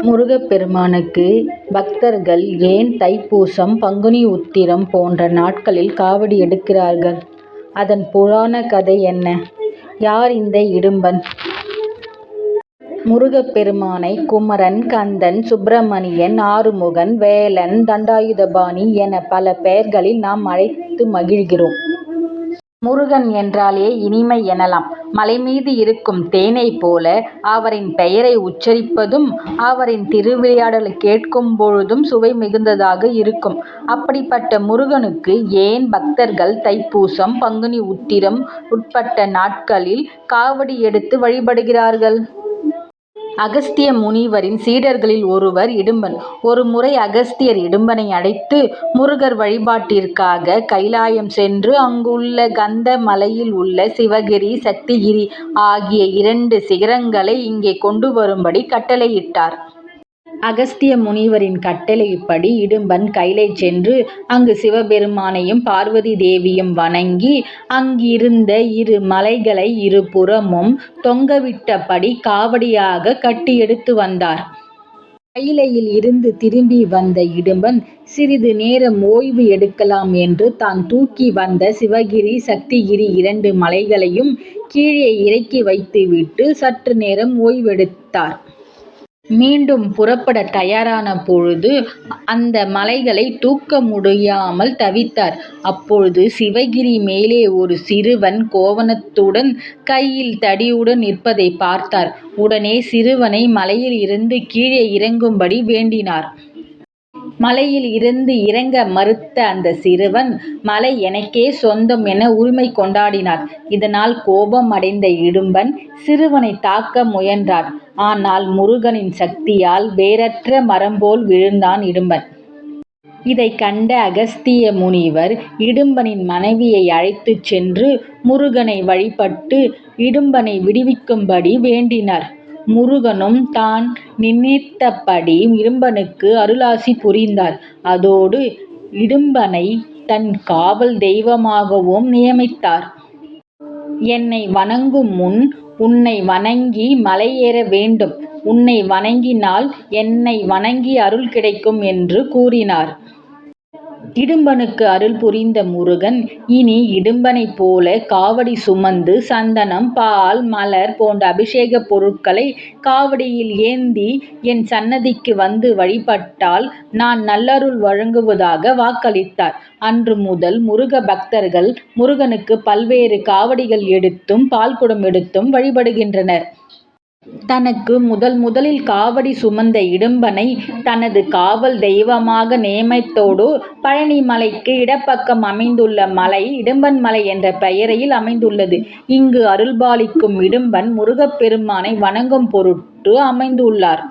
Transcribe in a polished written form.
முருகப்பெருமானுக்கு பக்தர்கள் ஏன் தைப்பூசம், பங்குனி உத்திரம் போன்ற நாட்களில் காவடி எடுக்கிறார்கள்? அதன் புராண கதை என்ன? யார் இந்த இடும்பன்? முருகப்பெருமானை குமரன், கந்தன், சுப்பிரமணியன், ஆறுமுகன், வேலன், தண்டாயுதபாணி என பல பெயர்களில் நாம் அழைத்து மகிழ்கிறோம். முருகன் என்றாலே இனிமை எனலாம். மலைமீது இருக்கும் தேனைப் போல அவரின் பெயரை உச்சரிப்பதும் அவரின் திருவிளையாடலை கேட்கும் பொழுதும் சுவை மிகுந்ததாக இருக்கும். அப்படிப்பட்ட முருகனுக்கு ஏன் பக்தர்கள் தைப்பூசம், பங்குனி உத்திரம் உட்பட்ட நாட்களில் காவடி எடுத்து வழிபடுகிறார்கள்? அகஸ்திய முனிவரின் சீடர்களில் ஒருவர் இடும்பன். ஒரு முறை அகஸ்தியர் இடும்பனை அழைத்து முருகர் வழிபாட்டிற்காக கைலாயம் சென்று அங்குள்ள கந்த மலையில் உள்ள சிவகிரி, சக்திகிரி ஆகிய 2 சிகரங்களை இங்கே கொண்டு வரும்படி கட்டளையிட்டார். அகஸ்திய முனிவரின் கட்டளைப்படி இடும்பன் கைலை சென்று அங்கு சிவபெருமானையும் பார்வதி தேவியும் வணங்கி அங்கிருந்த 2 மலைகளை இருபுறமும் தொங்கவிட்டபடி காவடியாக கட்டி எடுத்து வந்தார். கைலையில் இருந்து திரும்பி வந்த இடும்பன் சிறிது நேரம் ஓய்வு எடுக்கலாம் என்று தான் தூக்கி வந்த சிவகிரி, சக்திகிரி 2 மலைகளையும் கீழே இறக்கி வைத்துவிட்டு சற்று நேரம் ஓய்வெடுத்தார். மீண்டும் புறப்பட தயாரான பொழுது அந்த மலைகளை தூக்க முடியாமல் தவித்தார். அப்பொழுது சிவகிரி மேலே ஒரு சிறுவன் கோவணத்துடன் கையில் தடியுடன் நிற்பதை பார்த்தார். உடனே சிறுவனை மலையில் இருந்து கீழே இறங்கும்படி வேண்டினார். மலையில் இருந்து இறங்க மறுத்த அந்த சிறுவன், மலை எனக்கே சொந்தம் என உரிமை கொண்டாடினார். இதனால் கோபம் அடைந்த இடும்பன் சிறுவனை தாக்க முயன்றார். ஆனால் முருகனின் சக்தியால் வேரற்ற மரம் போல் விழுந்தான் இடும்பன். இதை கண்ட அகஸ்திய முனிவர் இடும்பனின் மனைவியை அழைத்துச் சென்று முருகனை வழிபட்டு இடும்பனை விடுவிக்கும்படி வேண்டினார். முருகனும் தான் நினைத்தபடி இடும்பனுக்கு அருளாசி புரிந்தார். அதோடு இடும்பனை தன் காவல் தெய்வமாகவும் நியமித்தார். என்னை வணங்கும் முன் உன்னை வணங்கி மலை ஏற வேண்டும். உன்னை வணங்கினால் என்னை வணங்கி அருள் கிடைக்கும் என்று கூறினார். இடும்பனுக்கு அருள் புரிந்த முருகன் இனி இடும்பனைப் போல காவடி சுமந்து சந்தனம், பால், மலர் போன்ற அபிஷேக பொருட்களை காவடியில் ஏந்தி என் சன்னதிக்கு வந்து வழிபட்டால் நான் நல்லருள் வழங்குவதாக வாக்களித்தார். அன்று முதல் முருக பக்தர்கள் முருகனுக்கு பல்வேறு காவடிகள் எடுத்தும் பால்குடம் எடுத்தும் வழிபடுகின்றனர். தனக்கு முதலில் காவடி சுமந்த இடும்பனை தனது காவல் தெய்வமாக நியமித்ததோடு பழனி மலைக்கு இடப்பக்கம் அமைந்துள்ள மலை இடும்பன் மலை என்ற பெயரில் அமைந்துள்ளது. இங்கு அருள்பாலிக்கும் இடும்பன் முருகப்பெருமானை வணங்கும் பொருட்டு அமைந்துள்ளார்.